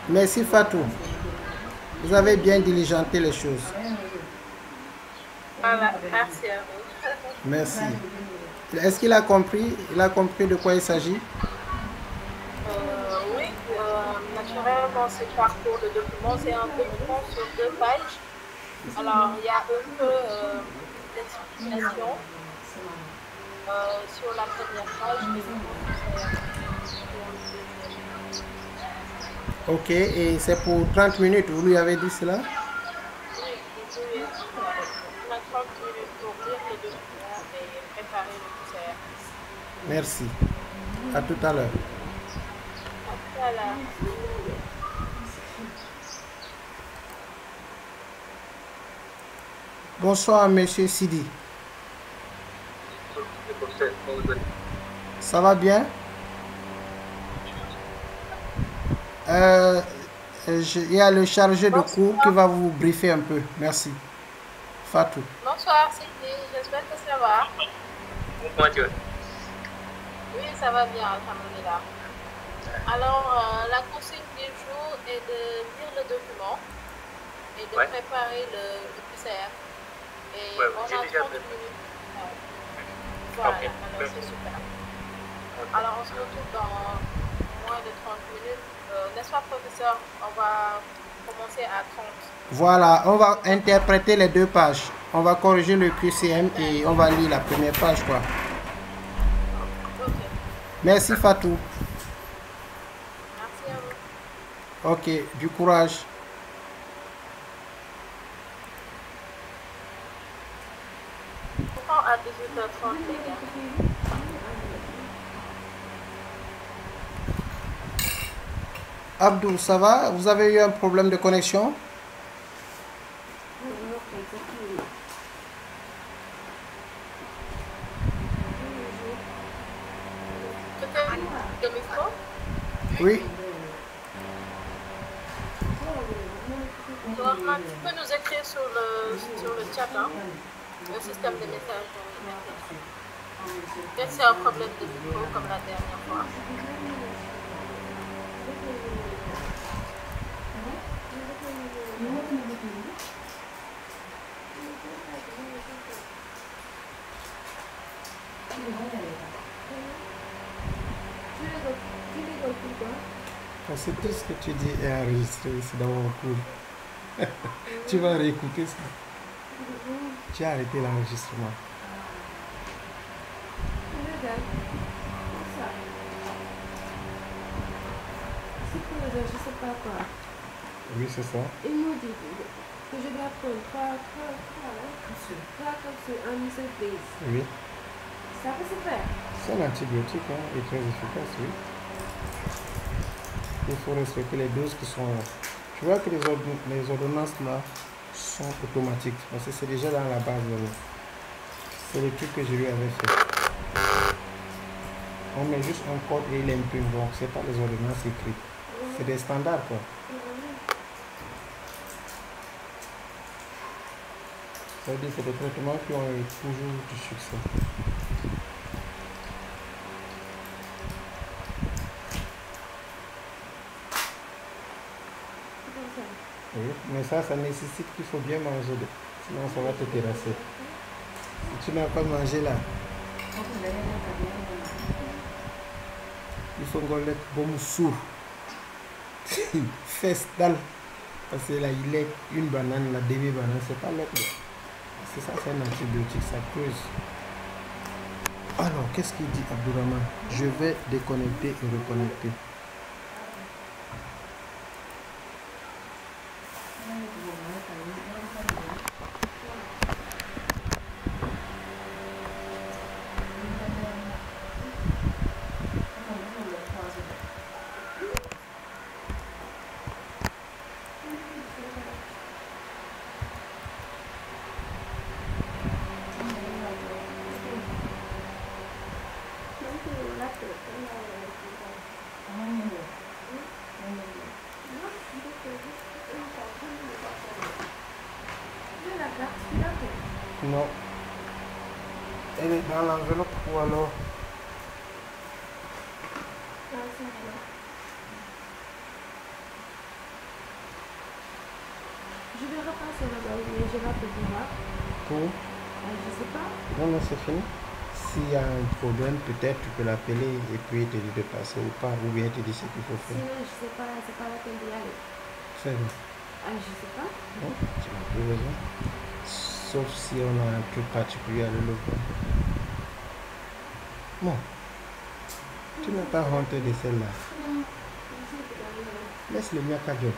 Merci Fatou. Vous avez bien diligenté les choses. Voilà, merci à vous. Merci. Est-ce qu'il a compris? Il a compris de quoi il s'agit? Oui, naturellement, ce parcours de document, c'est un document sur 2 pages. Alors, il y a un peu d'explication sur la première page et le compte CR sur le deuxième. Ok, et c'est pour 30 minutes, vous lui avez dit cela? Oui, oui, on a 30 minutes pour lire le document et préparer le PCR. Merci. À tout à l'heure. À tout à l'heure. Bonsoir, monsieur Sidi. Ça va bien? Euh, il y a le chargé de cours qui Bonsoir. va vous briefer un peu. Merci. Fatou. Bonsoir, Sydney. J'espère que ça va. Comment tu vas? Oui, ça va bien, alhamdoulilah. Alors, la consigne du jour est de lire le document et de préparer le PCR. Et Ouais, on j'ai a déjà 30 fait. minutes. Voilà, Ok. alors c'est super. Alors, on se retrouve dans moins de 30 minutes. N'est-ce pas, professeur? On va commencer à 30. Voilà, on va interpréter les 2 pages. On va corriger le QCM et on va lire la première page, quoi. Ok, Merci Fatou. merci à vous. Ok, du courage. Pourquoi à 18h30, les gars? Abdou, ça va? Vous avez eu un problème de connexion? Peut-être le micro? Oui. Norman, tu peux nous écrire sur le chat, hein, le système de messagerie maintenant. Peut-être c'est un problème de micro comme la dernière fois. C'est tout ce que tu dis est enregistré ici dans mon cours. Tu vas réécouter ça. Tu as arrêté l'enregistrement. Je sais pas quoi. Oui, c'est ça. Il nous dit que je dois prendre trois capsules en une seule prise. Oui. Ça peut se faire. C'est un antibiotique, hein, et très efficace, oui. Il faut respecter les doses qui sont... Tu vois que les ordonnances là sont automatiques. Parce que c'est déjà dans la base. C'est le truc que je lui avais fait. On met juste un code et il imprime. Donc, c'est pas les ordonnances écrites. C'est des standards, quoi. Ça veut dire que c'est des traitements qui ont eu toujours du succès. Oui, mais ça nécessite qu'il faut bien manger. Sinon, ça va te terrasser. Si tu n'as pas mangé là, il faut qu'on le bon sourd. Fesse dalle. Parce que là, il est une banane, la demi-banane, c'est pas l'autre. C'est ça, c'est un antibiotique, ça creuse. Alors, qu'est-ce qu'il dit, Abdourahman? Je vais déconnecter et reconnecter. Non. Elle est dans l'enveloppe ou alors... Je vais repasser là-bas, mais je vais te voir. Pour... Je sais pas. Non, non, c'est fini. S'il y a un problème, peut-être tu peux l'appeler et puis il te dit de passer ou pas, ou bien il te dit ce qu'il faut faire. Sinon, je sais pas, c'est pas la peine d'y aller. C'est vrai. Je sais pas. Non, tu n'as plus raison. Sauf si on a un truc particulier à le faire. Bon. Tu n'as pas honte de celle-là. Non. Je sais pas. Laisse le mien cadeau.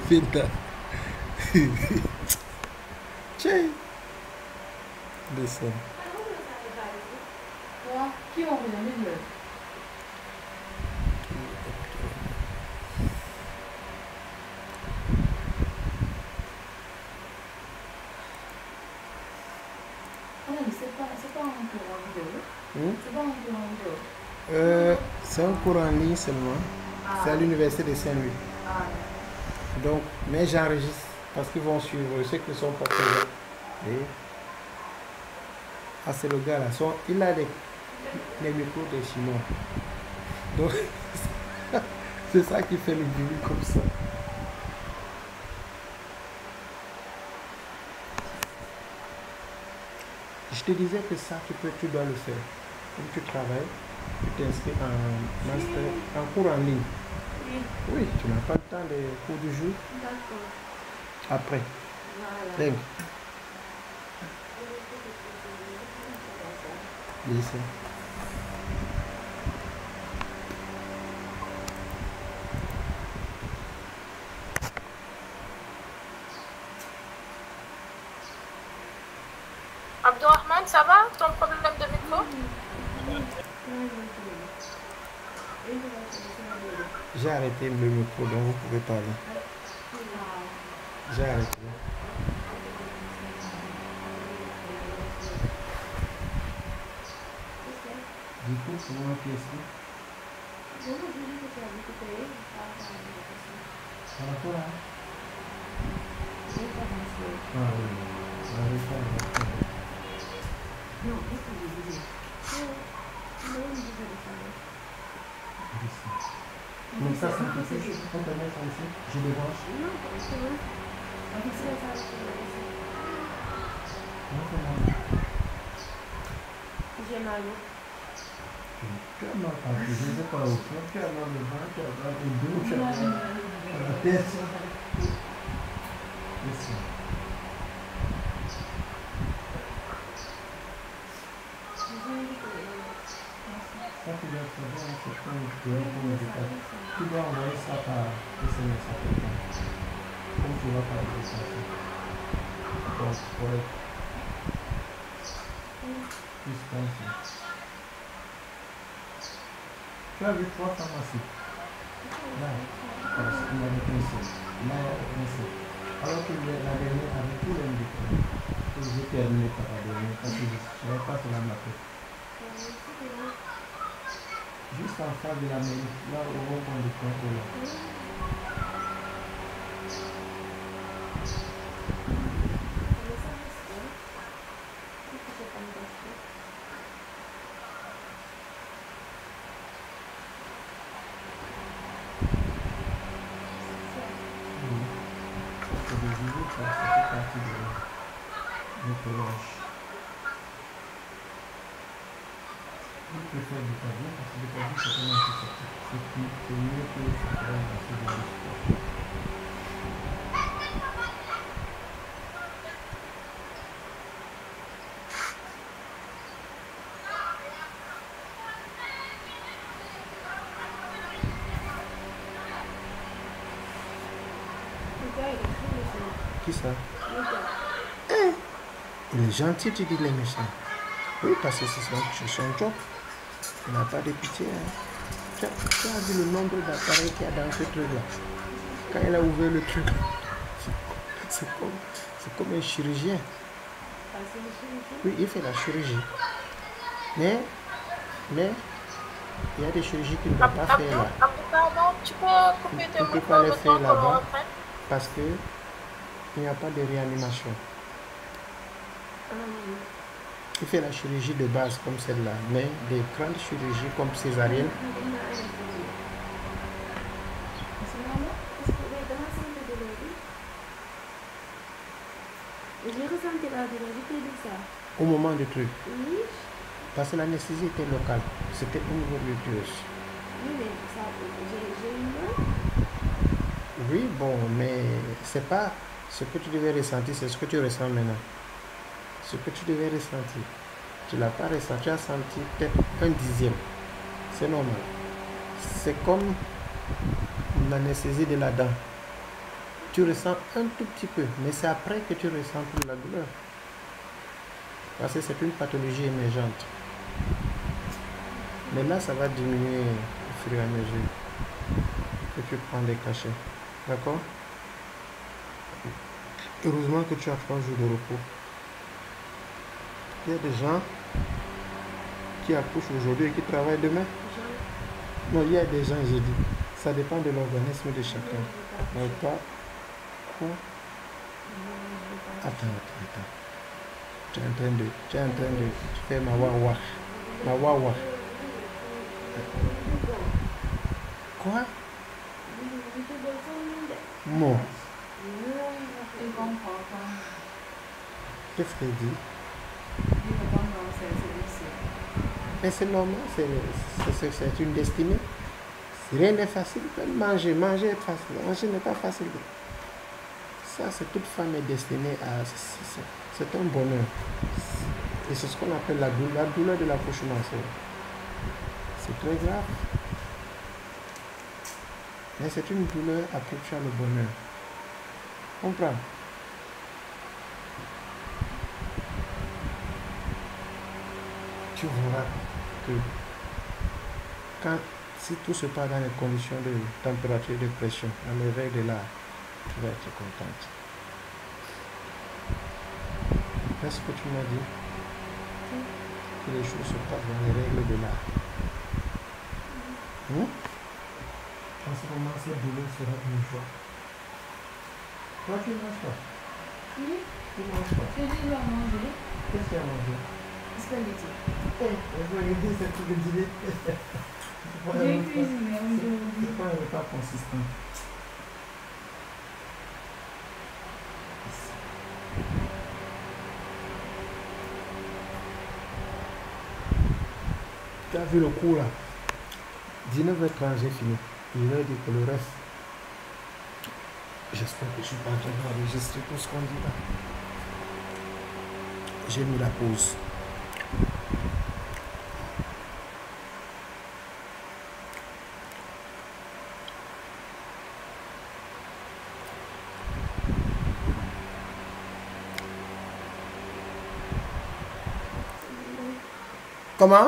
Finta. Tiens. Descends. Qui va vous amener le... C'est pas un cours en vidéo. C'est pas un cours en vidéo. C'est un cours en ligne seulement. C'est à l'université de Saint-Louis. Donc, mais j'enregistre parce qu'ils vont suivre ceux qui ne sont pas présents. Et... Ah, c'est le gars là. Il a les micros des Chinois. Donc, c'est ça qui fait le bruit comme ça. Je te disais que ça, tu dois le faire. Comme tu travailles, tu t'inscris en master, en cours en ligne. Oui, tu n'as pas le temps des cours du jour. D'accord. Après. Voilà. Dingue. Listen. Abdourahmane, ça va? Ton problème de micro? J'ai arrêté le micro, donc vous pouvez parler. J'ai arrêté. Du coup, comment on fait ici? Par rapport à... Ah oui. Non, qu'est-ce que je disais? Donc ça, c'est un peu plus. On peut mettre ici. Je débranche. Non, c'est bon. On va fixer ça ici. Non, c'est bon. J'ai mal. Tu as mal partout. Je ne sais pas où. Tu as mal au ventre, tu as mal au dos, tu as mal à la tête. Ici. Ça, tu dois savoir, c'est comme tu dois envoyer ça par SMS à quelqu'un. Comme tu vas par SMS. Donc, pour être plus concis. Tu as vu 3 pharmacies. Là, il y a des principes. Là, il y a des principes. Alors que la dernière avait tous les médicaments. J'ai terminé par la dernière parce que je n'avais pas cela dans ma tête. Juste en face de la mairie, là où on prend le contrôle. C'est des idées, ça fait partie de l'entourage. Je préfère du pavillon parce que le pavillon c'est tellement antiseptique. C'est mieux que ce qu'on a dans ce genre de situation. Qui ça? Il est gentil, tu dis les méchants. Oui, parce que c'est son job. Il n'a pas de pitié. Hein. Tu as vu le nombre d'appareils qu'il y a dans ce truc-là. Quand il a ouvert le truc, c'est comme un chirurgien. Oui, il fait la chirurgie. Mais il y a des chirurgies qu'il ne va pas faire là. Pardon, tu peux couper tes Il ne peut pas les micros faire le temps qu'on là-bas reprenne? parce que il n'y a pas de réanimation. Il fait la chirurgie de base comme celle-là, mais des grandes chirurgies comme césarienne, senti la douleur, je t'ai dit ça. Au moment du truc. Oui. Parce que l'anesthésie était locale. C'était au niveau de l'utérus. Oui, mais ça, j'ai eu mal. Oui, bon, mais c'est pas ce que tu devais ressentir, c'est ce que tu ressens maintenant. Ce que tu devais ressentir. Tu ne l'as pas ressenti, tu as senti peut-être 1/10. C'est normal. C'est comme l'anesthésie de la dent. Tu ressens un tout petit peu, mais c'est après que tu ressens toute la douleur. Parce que c'est une pathologie émergente. Mais là, ça va diminuer au fur et à mesure que tu prends des cachets. D'accord? Heureusement que tu as 3 jours de repos. Il y a des gens qui accouchent aujourd'hui et qui travaillent demain. Non, il y a des gens, j'ai dit. Ça dépend de l'organisme de chacun. Mais toi, quoi? Attends. Tu es en train de faire ma wawa. Ma wawa. Quoi? Non. Qu'est-ce qu'elle dit? Mais c'est normal, c'est une destinée. Rien n'est facile. Manger est facile. Manger n'est pas facile. Ça, c'est toute femme est destinée à... C'est un bonheur. Et c'est ce qu'on appelle la douleur de l'accouchement. C'est très grave. Mais c'est une douleur après tu as le bonheur. Comprends? Tu verras que si tout se passe dans les conditions de température et de pression, dans les règles là, tu vas être contente. Est-ce que tu m'as dit que les choses se passent dans les règles de l'art? En ce moment, cette douleur sera une joie. Toi, tu ne manges pas? Oui. Tu ne manges pas? J'ai dit à manger. Qu'est-ce qu'il y a à manger? Spaghetti. Spaghetti, c'est tout le dîner. J'ai cuisiné aujourd'hui. C'est pas un repas consistant. Tu as vu le coup là? 19h30, j'ai fini. Il leur dit que le reste, j'espère que je suis pas en train d'enregistrer tout ce qu'on dit là. J'ai mis la pause. Comment?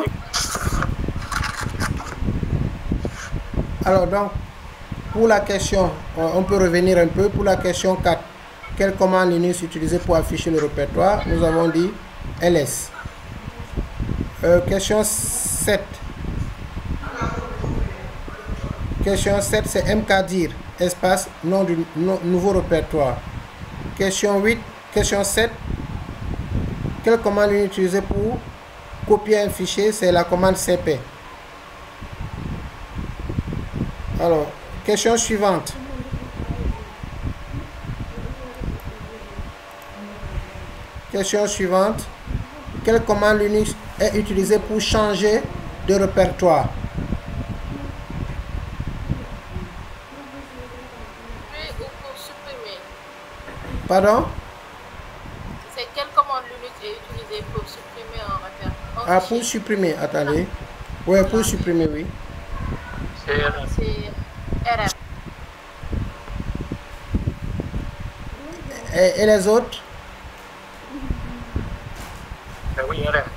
Alors donc, pour la question, on peut revenir un peu. Pour la question 4, quelle commande Linux utiliser pour afficher le répertoire? Nous avons dit ls. Question 7. Question 7, c'est mkdir, espace, nom du nouveau répertoire. Question 8, question 7, quelle commande Linux utiliser pour copier un fichier? C'est la commande cp. Alors, question suivante. Question suivante. Quelle commande Linux est utilisée pour changer de répertoire? Ou pour supprimer? Pardon? C'est quelle commande Linux est utilisée pour supprimer un répertoire? Ah, pour supprimer, attendez. Oui, pour supprimer, oui. C'est RM. Et les autres? Oui, RM.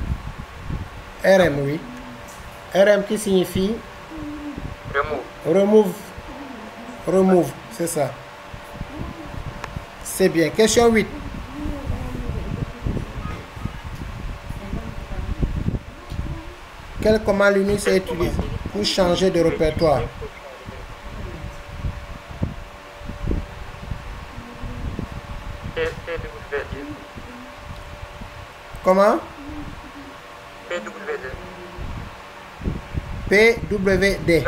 RM, oui. RM qui signifie? Remove. Remove, c'est ça. C'est bien. Question 8. Quelle commande Linux est utilisée pour changer de répertoire? Comment? PWD.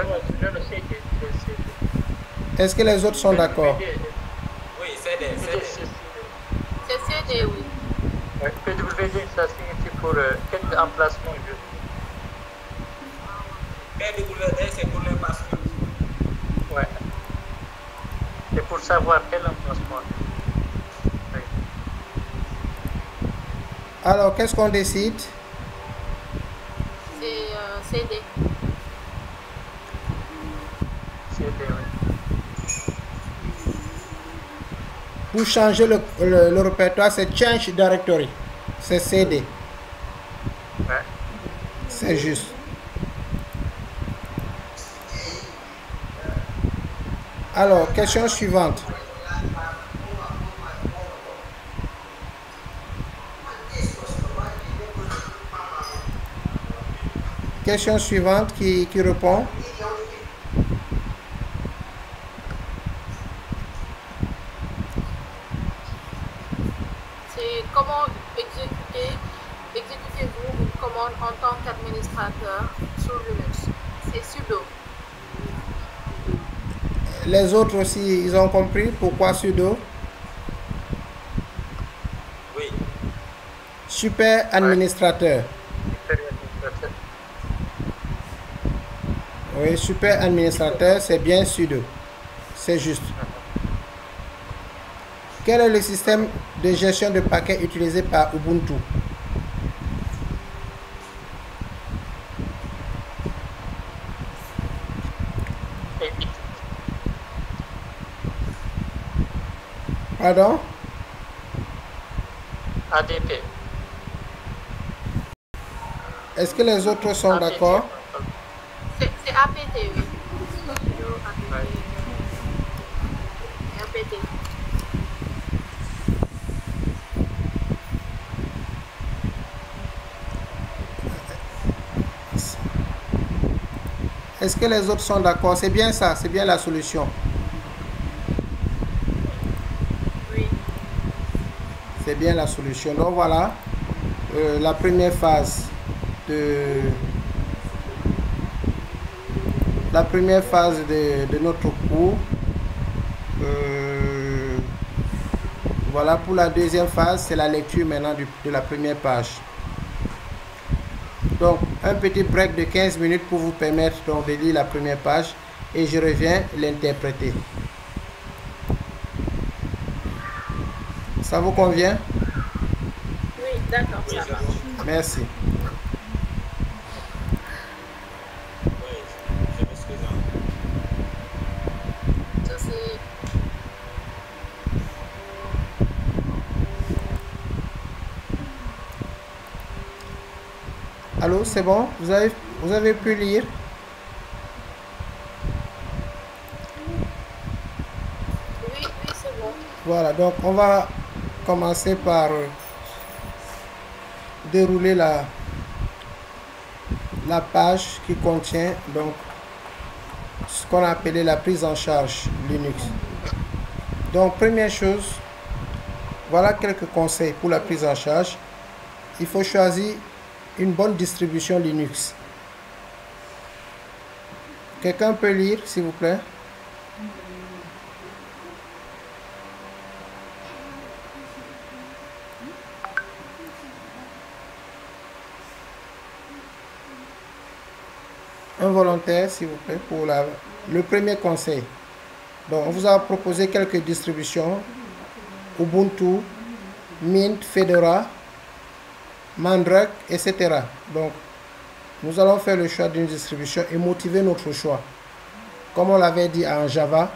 Est-ce que les autres sont d'accord? Oui, c'est C'est CD, oui. PWD, ça signifie pour quel emplacement juste? PWD, c'est pour les passeports. Ouais. Et pour savoir quel emplacement? Oui. Alors, qu'est-ce qu'on décide? C'est CD. CD, oui. Pour changer le répertoire, c'est Change Directory. C'est CD. Ouais. C'est juste. Alors, question suivante. Question suivante qui répond. C'est comment exécutez-vous une commande en tant qu'administrateur sur Linux? C'est sudo. Les autres aussi, ils ont compris pourquoi sudo? Oui. Super administrateur. Oui, super administrateur, c'est bien sudo. C'est juste. Quel est le système de gestion de paquets utilisé par Ubuntu? Pardon? ADP. Est-ce que les autres sont d'accord? C'est APT, oui. APT. Est-ce que les autres sont d'accord? C'est bien ça, c'est bien la solution. Oui. C'est bien la solution. Donc voilà, la première phase de notre cours. Voilà, pour la deuxième phase, c'est la lecture maintenant de la première page. Donc, un petit break de 15 minutes pour vous permettre donc de lire la première page et je reviens l'interpréter. Ça vous convient? Oui, d'accord, ça va. Merci. Oui, je m'excuse. Ceci. Allô, c'est bon? Vous avez pu lire? Oui, c'est bon. Voilà, donc on va commencer par dérouler la page qui contient donc ce qu'on a appelé la prise en charge Linux. Donc première chose, voilà quelques conseils pour la prise en charge. Il faut choisir une bonne distribution Linux. Quelqu'un peut lire, s'il vous plaît? Un volontaire, s'il vous plaît, pour le premier conseil. Donc, on vous a proposé quelques distributions. Ubuntu, Mint, Fedora, Mandrake, etc. Donc, nous allons faire le choix d'une distribution et motiver notre choix. Comme on l'avait dit en Java,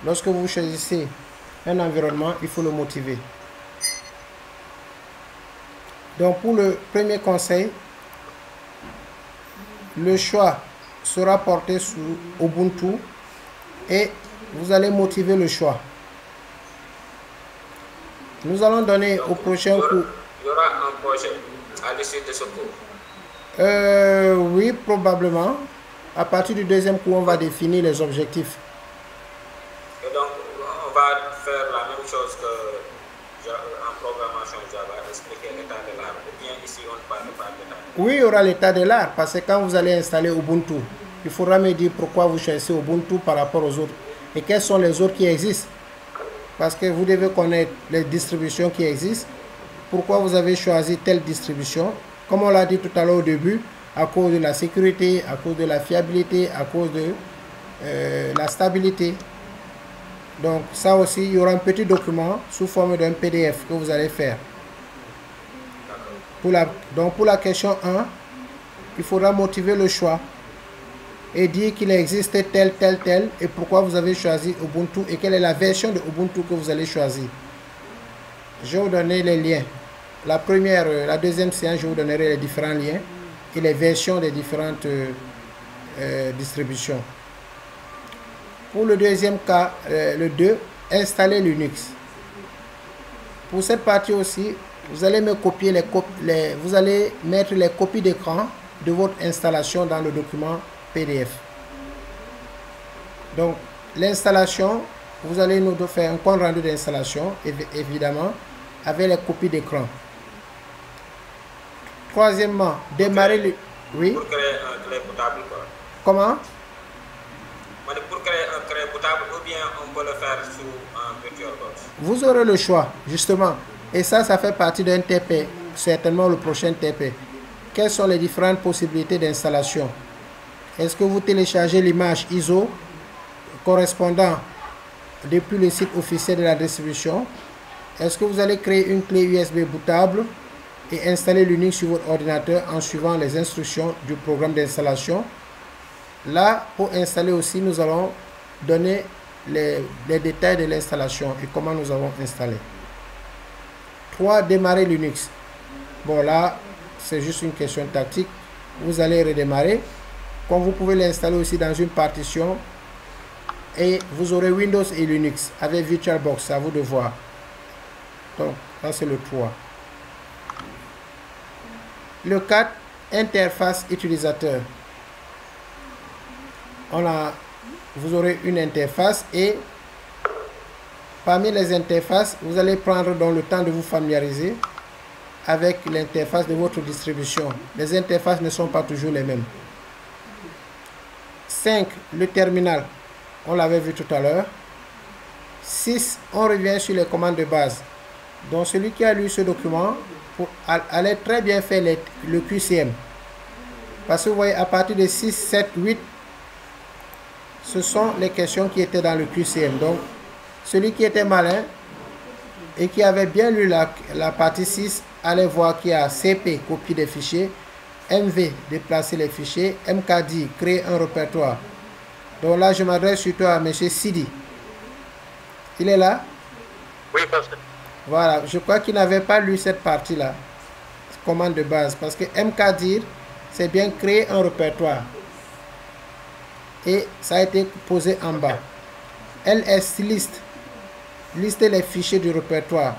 lorsque vous choisissez un environnement, il faut le motiver. Donc, pour le premier conseil, le choix sera porté sur Ubuntu et vous allez motiver le choix. Nous allons donner au prochain cours. Il y aura un projet à l'issue de ce cours. Oui, probablement. À partir du deuxième cours, on va définir les objectifs. Et donc, on va faire la même chose qu'en programmation Java, expliquer l'état de l'art. Ou bien ici, on ne parle pas de l'état de l'art. Oui, il y aura l'état de l'art, parce que quand vous allez installer Ubuntu, il faudra me dire pourquoi vous choisissez Ubuntu par rapport aux autres. Et quels sont les autres qui existent. Parce que vous devez connaître les distributions qui existent pourquoi vous avez choisi telle distribution. Comme on l'a dit tout à l'heure au début, à cause de la sécurité, à cause de la fiabilité, à cause de la stabilité. Donc ça aussi, il y aura un petit document sous forme d'un PDF que vous allez faire. Donc pour la question 1, il faudra motiver le choix et dire qu'il existe tel et pourquoi vous avez choisi Ubuntu et quelle est la version de Ubuntu que vous allez choisir. Je vais vous donner les liens. La deuxième séance, je vous donnerai les différents liens et les versions des différentes distributions. Pour le deuxième cas, le 2, installer Linux. Pour cette partie aussi, vous allez me copier vous allez mettre les copies d'écran de votre installation dans le document PDF. Donc, l'installation, vous allez nous faire un compte rendu d'installation, évidemment, avec les copies d'écran. Troisièmement, démarrer le... Oui. Pour créer un clé bootable, quoi. Comment? Pour créer un clé bootable, ou bien on peut le faire sous un VirtualBox. Vous aurez le choix, justement. Et ça fait partie d'un TP, certainement le prochain TP. Quelles sont les différentes possibilités d'installation? Est-ce que vous téléchargez l'image ISO correspondant depuis le site officiel de la distribution? Est-ce que vous allez créer une clé USB bootable et installer Linux sur votre ordinateur en suivant les instructions du programme d'installation? Là, pour installer aussi, nous allons donner les détails de l'installation et comment nous avons installé. 3. Démarrer Linux. Bon, là, c'est juste une question tactique. Vous allez redémarrer. Comme vous pouvez l'installer aussi dans une partition. Et vous aurez Windows et Linux avec VirtualBox. À vous de voir. Donc, là, c'est le 3. Le 4. Interface utilisateur. Vous aurez une interface et parmi les interfaces, vous allez prendre dans le temps de vous familiariser avec l'interface de votre distribution. Les interfaces ne sont pas toujours les mêmes. 5. Le terminal. On l'avait vu tout à l'heure. 6. On revient sur les commandes de base. Donc celui qui a lu ce document allait très bien faire le QCM. Parce que vous voyez, à partir de 6, 7, 8, ce sont les questions qui étaient dans le QCM. Donc, celui qui était malin et qui avait bien lu la partie 6 allait voir qu'il y a CP, copie des fichiers, MV, déplacer les fichiers, MKD, créer un répertoire. Donc là, je m'adresse surtout à M. Sidi. Il est là? Oui, pasteur. Voilà, je crois qu'il n'avait pas lu cette partie-là, commande de base, parce que MKDIR, c'est bien créer un répertoire. Et ça a été posé en bas. LS list, lister les fichiers du répertoire.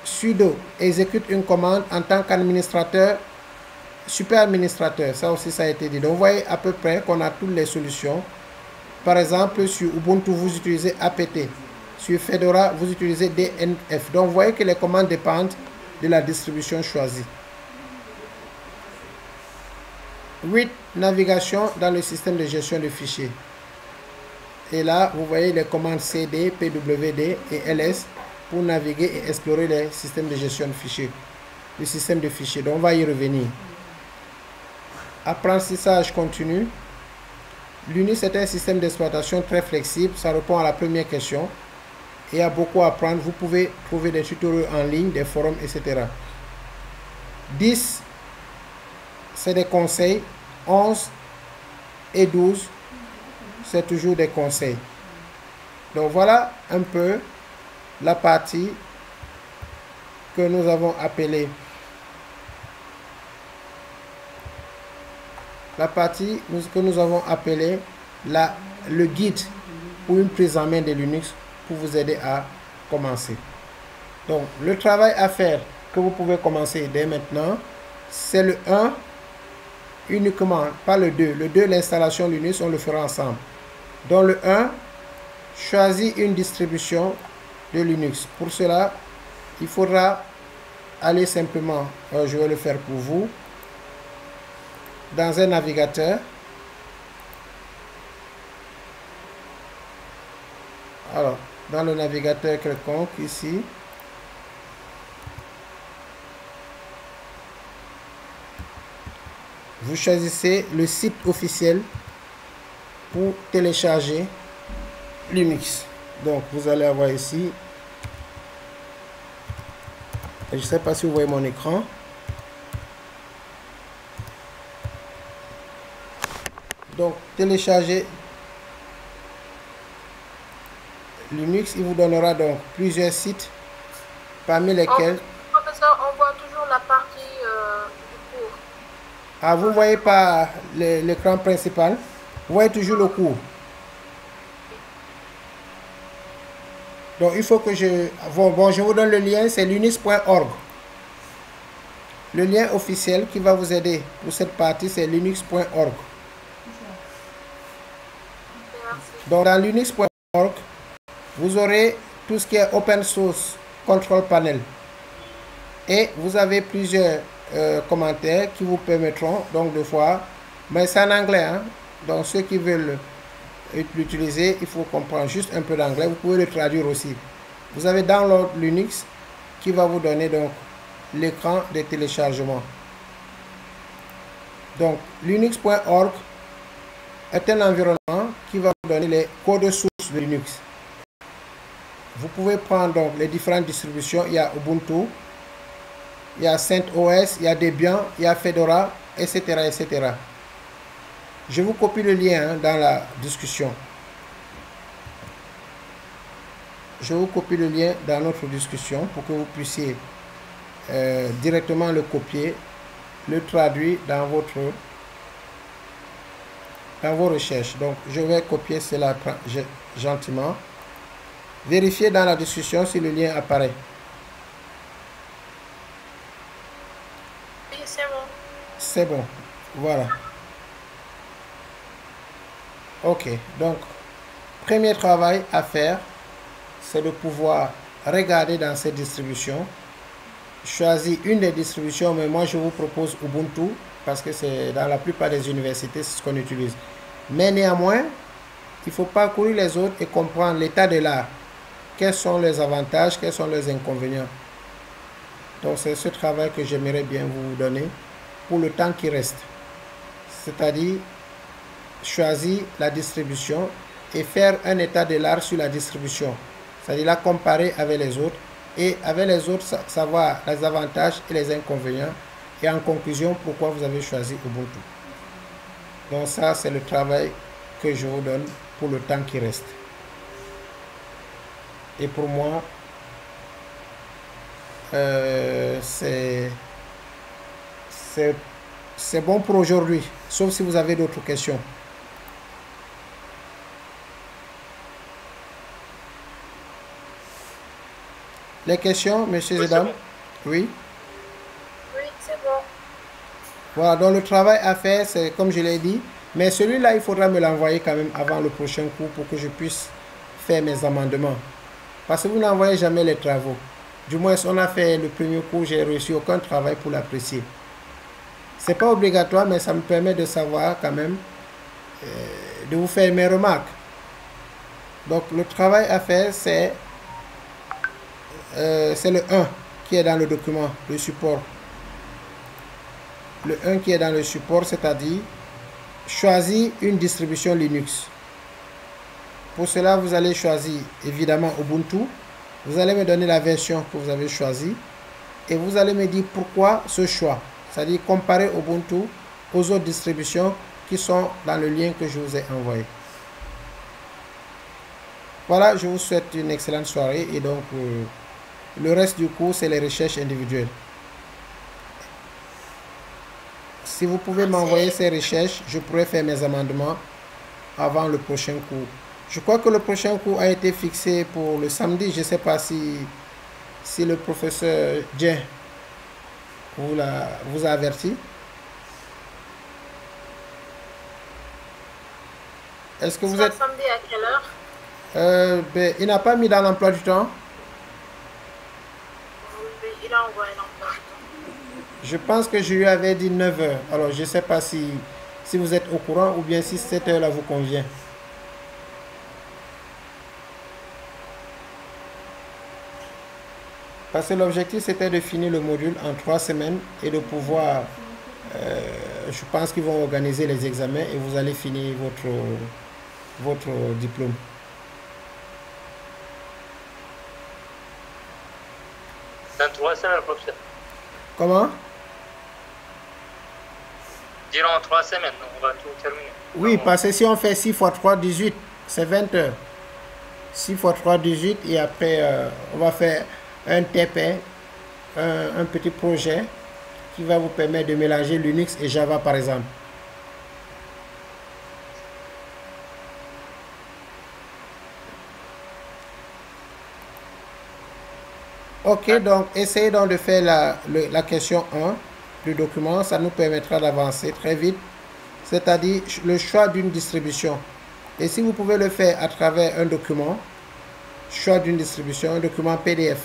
Sudo, exécute une commande en tant qu'administrateur, super administrateur. Ça aussi, ça a été dit. Donc, vous voyez à peu près qu'on a toutes les solutions. Par exemple, sur Ubuntu, vous utilisez apt. Sur Fedora, vous utilisez DNF. Donc, vous voyez que les commandes dépendent de la distribution choisie. 8. Navigation dans le système de gestion de fichiers. Et là, vous voyez les commandes CD, PWD et LS pour naviguer et explorer les systèmes de gestion de fichiers. Le système de fichiers. Donc, on va y revenir. Apprentissage continu. Linux est un système d'exploitation très flexible. Ça répond à la première question. Et il y a beaucoup à apprendre. Vous pouvez trouver des tutoriels en ligne, des forums, etc. 10. C'est des conseils. 11 et 12, c'est toujours des conseils. Donc voilà un peu la partie que nous avons appelée le guide pour une prise en main de Linux pour vous aider à commencer. Donc le travail à faire que vous pouvez commencer dès maintenant, c'est le 1 uniquement, pas le 2. Le 2, l'installation Linux, on le fera ensemble. Dans le 1, choisis une distribution de Linux. Pour cela, il faudra aller simplement, je vais le faire pour vous, dans un navigateur. Alors, dans le navigateur quelconque, ici, vous choisissez le site officiel pour télécharger Linux. Donc, vous allez avoir ici, je ne sais pas si vous voyez mon écran. Donc, télécharger Linux, il vous donnera donc plusieurs sites, parmi lesquels... Professeur, on voit toujours la partie du cours. Ah, vous ne voyez pas l'écran principal? Vous voyez toujours le cours. Donc, il faut que je... Bon, je vous donne le lien, c'est linux.org. Le lien officiel qui va vous aider pour cette partie, c'est linux.org. Donc, dans linux.org, vous aurez tout ce qui est Open Source Control Panel. Et vous avez plusieurs commentaires qui vous permettront donc de voir. Mais c'est en anglais, hein? Donc, ceux qui veulent l'utiliser, il faut comprendre juste un peu d'anglais. Vous pouvez le traduire aussi. Vous avez Download Linux qui va vous donner donc l'écran de téléchargement. Donc, linux.org est un environnement qui va vous donner les codes sources de Linux. Vous pouvez prendre donc les différentes distributions. Il y a Ubuntu, il y a CentOS, il y a Debian, il y a Fedora, etc., etc. Je vous copie le lien dans la discussion. Je vous copie le lien dans notre discussion pour que vous puissiez directement le copier, le traduire dans vos recherches. Donc, je vais copier cela gentiment. Vérifiez dans la discussion si le lien apparaît. Oui, c'est bon. C'est bon. Voilà. Ok. Donc, premier travail à faire, c'est de pouvoir regarder dans cette distribution. Choisir une des distributions, mais moi je vous propose Ubuntu parce que c'est dans la plupart des universités, c'est ce qu'on utilise. Mais néanmoins, il faut parcourir les autres et comprendre l'état de l'art. Quels sont les avantages, quels sont les inconvénients. Donc c'est ce travail que j'aimerais bien vous donner pour le temps qui reste. C'est-à-dire choisir la distribution et faire un état de l'art sur la distribution. C'est-à-dire la comparer avec les autres et avec les autres savoir les avantages et les inconvénients et en conclusion pourquoi vous avez choisi Ubuntu. Donc ça c'est le travail que je vous donne pour le temps qui reste. Et pour moi, c'est bon pour aujourd'hui, sauf si vous avez d'autres questions. Les questions, messieurs et dames? Oui? Oui, c'est bon. Voilà, donc le travail à faire, c'est comme je l'ai dit, mais celui-là, il faudra me l'envoyer quand même avant le prochain cours pour que je puisse faire mes amendements. Parce que vous n'envoyez jamais les travaux. Du moins, si on a fait le premier cours, j'ai reçu aucun travail pour l'apprécier. Ce n'est pas obligatoire, mais ça me permet de savoir quand même, de vous faire mes remarques. Donc, le travail à faire, c'est le 1 qui est dans le document, le support. Le 1 qui est dans le support, c'est-à-dire choisir une distribution Linux. Pour cela, vous allez choisir évidemment Ubuntu. Vous allez me donner la version que vous avez choisie et vous allez me dire pourquoi ce choix. C'est-à-dire comparer Ubuntu aux autres distributions qui sont dans le lien que je vous ai envoyé. Voilà, je vous souhaite une excellente soirée et donc le reste du cours, c'est les recherches individuelles. Si vous pouvez m'envoyer ces recherches, je pourrai faire mes amendements avant le prochain cours. Je crois que le prochain cours a été fixé pour le samedi. Je ne sais pas si le professeur Jen vous a averti. Est-ce que vous êtes... samedi à quelle heure? Il n'a pas mis dans l'emploi du temps. Il a envoyé l'emploi du temps. Je pense que je lui avais dit 9 h. Alors, je ne sais pas si vous êtes au courant ou bien si cette heure-là vous convient. Parce que l'objectif, c'était de finir le module en 3 semaines et de pouvoir je pense qu'ils vont organiser les examens et vous allez finir votre diplôme. Dans 3 semaines, professeur. Comment? Durant 3 semaines, on va tout terminer. Oui, parce que si on fait 6 x 3, 18, c'est 20 heures. 6 x 3, 18 et après on va faire un TP, un petit projet qui va vous permettre de mélanger Linux et Java par exemple. Ok, donc essayez donc de faire la question 1 du document, ça nous permettra d'avancer très vite, c'est-à-dire le choix d'une distribution. Et si vous pouvez le faire à travers un document, choix d'une distribution, un document PDF,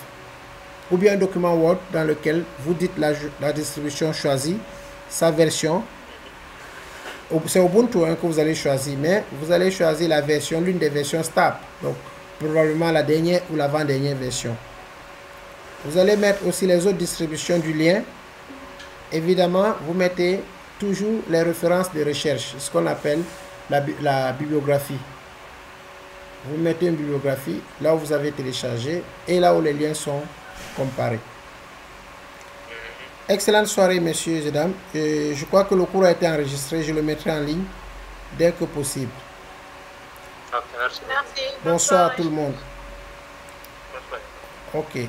ou bien un document Word dans lequel vous dites la distribution choisie, sa version. C'est Ubuntu que vous allez choisir, mais vous allez choisir la version, l'une des versions stables, donc probablement la dernière ou l'avant-dernière version. Vous allez mettre aussi les autres distributions du lien. Évidemment, vous mettez toujours les références de recherche, ce qu'on appelle la bibliographie. Vous mettez une bibliographie là où vous avez téléchargé et là où les liens sont comparés. Excellente soirée, messieurs et dames. Je crois que le cours a été enregistré. Je le mettrai en ligne dès que possible. Ok, merci. Merci. Bonsoir à tout le monde. Bonsoir. Ok.